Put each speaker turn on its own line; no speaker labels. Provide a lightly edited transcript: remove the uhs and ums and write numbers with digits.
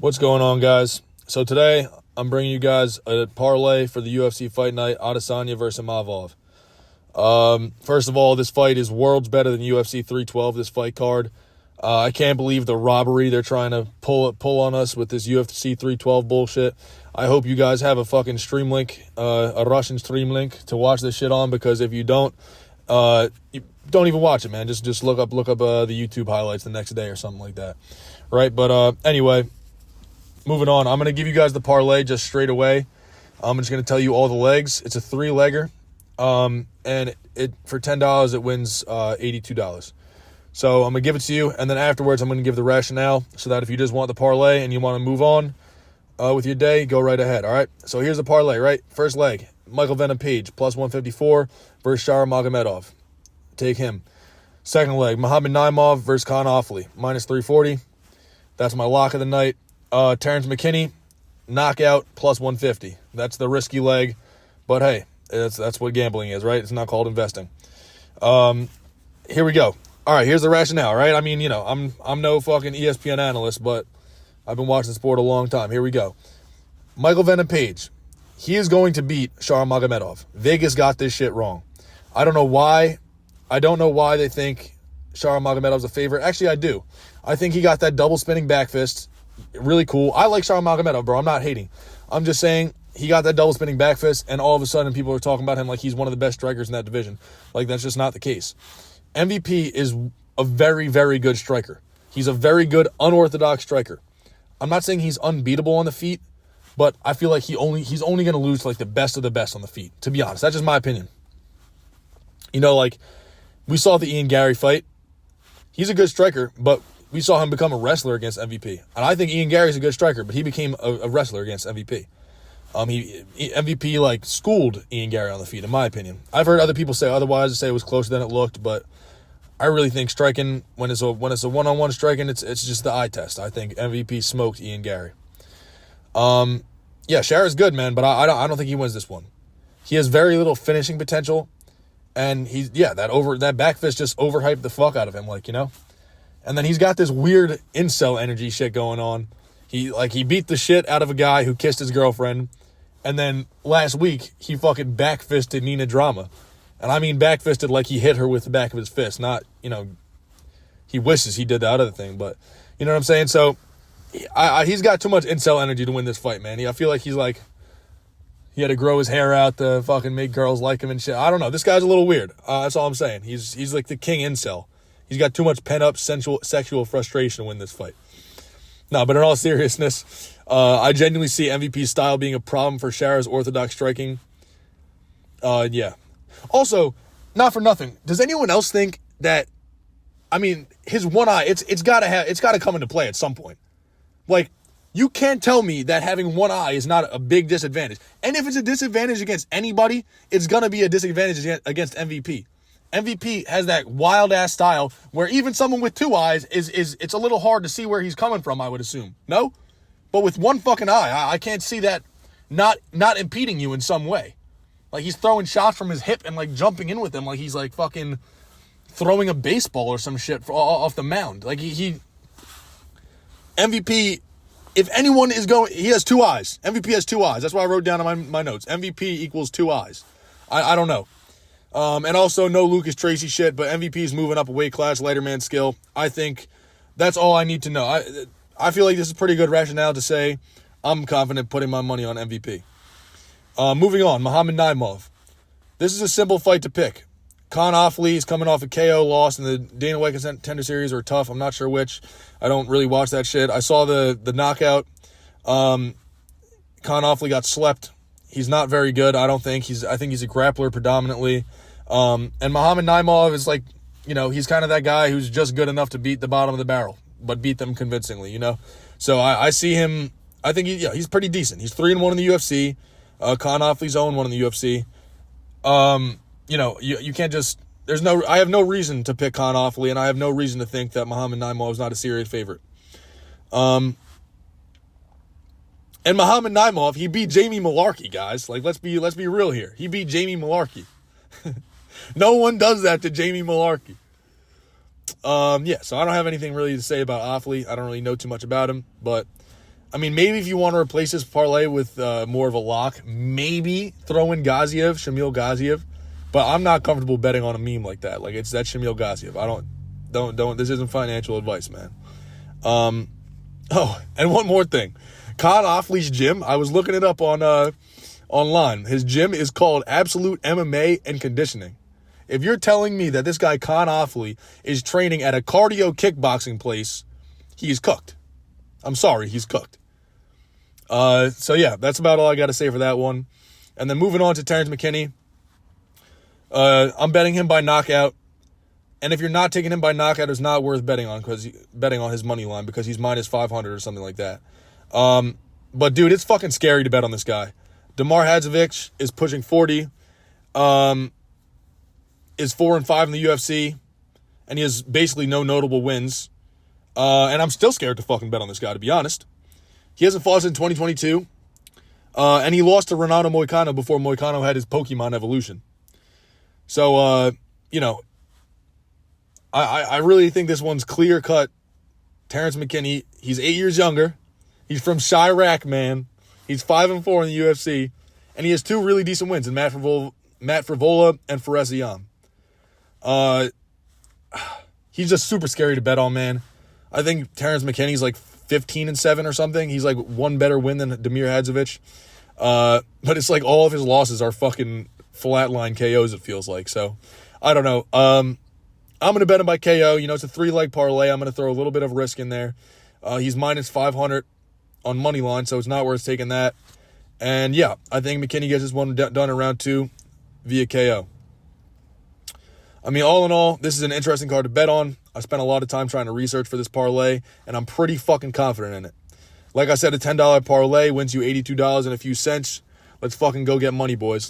What's going on, guys? So today, I'm bringing you guys a parlay for the UFC fight night, Adesanya versus Imavov. First of all, this fight is worlds better than UFC 312, this fight card. I can't believe the robbery they're trying to pull on us with this UFC 312 bullshit. I hope you guys have a fucking stream link, a Russian stream link to watch this shit on, because if you don't even watch it, man. Just look up the YouTube highlights the next day or something like that, right? But anyway, moving on. I'm gonna give you guys the parlay just straight away. I'm just gonna tell you all the legs. It's a 3-legger, and it for $10 it wins $82. So I'm gonna give it to you, and then afterwards I'm gonna give the rationale, so that if you just want the parlay and you want to move on with your day, go right ahead. All right. So here's the parlay. Right, first leg: Michael Venom Page plus 154 versus Magomedov. Take him. Second leg: Muhammad Naimov versus CANT AFFORT minus 340. That's my lock of the night. Terrence McKinney knockout plus 150. That's the risky leg, but hey, that's what gambling is, right? It's not called investing. Here we go. All right, here's the rationale, right? I mean, you know, I'm no fucking ESPN analyst, but I've been watching the sport a long time. Here we go. Michael Venom Page. He is going to beat Magomedov. Vegas got this shit wrong. I don't know why. I don't know why they think Magomedov's a favorite. Actually, I do. I think he got that double spinning back fist. Really cool. I like Magomedov, bro. I'm not hating. I'm just saying he got that double spinning back fist, and all of a sudden people are talking about him like he's one of the best strikers in that division. Like, that's just not the case. MVP is a very, very good striker. He's a very good unorthodox striker. I'm not saying he's unbeatable on the feet, but I feel like he's only going to lose to like the best of the best on the feet, to be honest. That's just my opinion. You know, like, we saw the Ian Gary fight. He's a good striker, but we saw him become a wrestler against MVP. And I think Ian Gary's a good striker, but he became a wrestler against MVP. MVP, like, schooled Ian Gary on the feet, in my opinion. I've heard other people say otherwise, say it was closer than it looked, but I really think striking, when it's a one-on-one striking, it's just the eye test. I think MVP smoked Ian Gary. Yeah, Shara's good, man, but I don't think he wins this one. He has very little finishing potential, and that back fist just overhyped the fuck out of him, like, you know? And then he's got this weird incel energy shit going on. He beat the shit out of a guy who kissed his girlfriend, and then last week he fucking back-fisted Nina Drama. And I mean back-fisted like he hit her with the back of his fist, not, you know, he wishes he did that other thing, but you know what I'm saying? So he's got too much incel energy to win this fight, man. I feel like he had to grow his hair out to fucking make girls like him and shit. I don't know. This guy's a little weird. That's all I'm saying. He's like the king incel. He's got too much pent-up sexual frustration to win this fight. No, but in all seriousness, I genuinely see MVP's style being a problem for Shara's orthodox striking. Yeah. Also, not for nothing, does anyone else think that, I mean, his one eye, it's got to come into play at some point. Like, you can't tell me that having one eye is not a big disadvantage. And if it's a disadvantage against anybody, it's going to be a disadvantage against MVP. MVP has that wild-ass style where even someone with two eyes it's a little hard to see where he's coming from, I would assume. No? But with one fucking eye, I can't see that not impeding you in some way. Like, he's throwing shots from his hip and, like, jumping in with them like he's, like, fucking throwing a baseball or some shit off the mound. Like, he MVP, if anyone is going, he has two eyes. MVP has two eyes. That's why I wrote down in my notes. MVP equals two eyes. I don't know. And also, no Lucas Tracy shit, but MVP is moving up a weight class, lighter man skill. I think that's all I need to know. I feel like this is pretty good rationale to say I'm confident putting my money on MVP. Moving on, Muhammad Naimov. This is a simple fight to pick. CANT AFFORT is coming off a KO loss, and the Dana White Contender Series are tough. I'm not sure which. I don't really watch that shit. I saw the knockout. CANT AFFORT got slept. He's not very good, I don't think. I think he's a grappler predominantly. And Muhammad Naimov is like, you know, he's kind of that guy who's just good enough to beat the bottom of the barrel, but beat them convincingly, you know? So I see him, I think he's pretty decent. He's 3-1 in the UFC. CANT AFFORT's 0-1 in the UFC. You know, you can't just, I have no reason to pick CANT AFFORT, and I have no reason to think that Muhammad Naimov is not a serious favorite. And Muhammad Naimov, he beat Jamie Mullarkey, guys. Like, let's be real here. He beat Jamie Mullarkey. No one does that to Jamie Mullarkey. Yeah, so I don't have anything really to say about Ofli. I don't really know too much about him, but I mean, maybe if you want to replace this parlay with more of a lock, maybe throw in Shamil Gaziev. But I'm not comfortable betting on a meme like that. Like, that's Shamil Gaziev. Don't. This isn't financial advice, man. Oh, and one more thing. CANT Offli's gym, I was looking it up on online. His gym is called Absolute MMA and Conditioning. If you're telling me that this guy CANT Offli is training at a cardio kickboxing place, he's cooked. I'm sorry, he's cooked. So yeah, that's about all I got to say for that one. And then moving on to Terrence McKinney. I'm betting him by knockout. And if you're not taking him by knockout, it's not worth betting on his money line because he's minus 500 or something like that. But dude, it's fucking scary to bet on this guy. Damar Hadzovic is pushing 40. Is 4-5 in the UFC, and he has basically no notable wins. And I'm still scared to fucking bet on this guy, to be honest. He hasn't fought since 2022, and he lost to Renato Moicano before Moicano had his Pokemon evolution. So, I really think this one's clear-cut. Terrence McKinney, he's 8 years younger. He's from Chirac, man. He's 5-4 in the UFC, and he has 2 really decent wins in Matt Frivola and Fares Ziam. He's just super scary to bet on, man. I think Terrence McKinney's like 15-7 or something. He's like one better win than Damir Hadzovic. But it's like all of his losses are fucking flatline KOs, it feels like. So, I don't know. I'm going to bet him by KO. It's a 3-leg parlay. I'm going to throw a little bit of risk in there. He's minus 500 on money line, so it's not worth taking that. And yeah, I think McKinney gets this one done in round 2 via KO. I mean, all in all, this is an interesting card to bet on. I spent a lot of time trying to research for this parlay, and I'm pretty fucking confident in it. Like I said, a $10 parlay wins you $82 and a few cents. Let's fucking go get money, boys.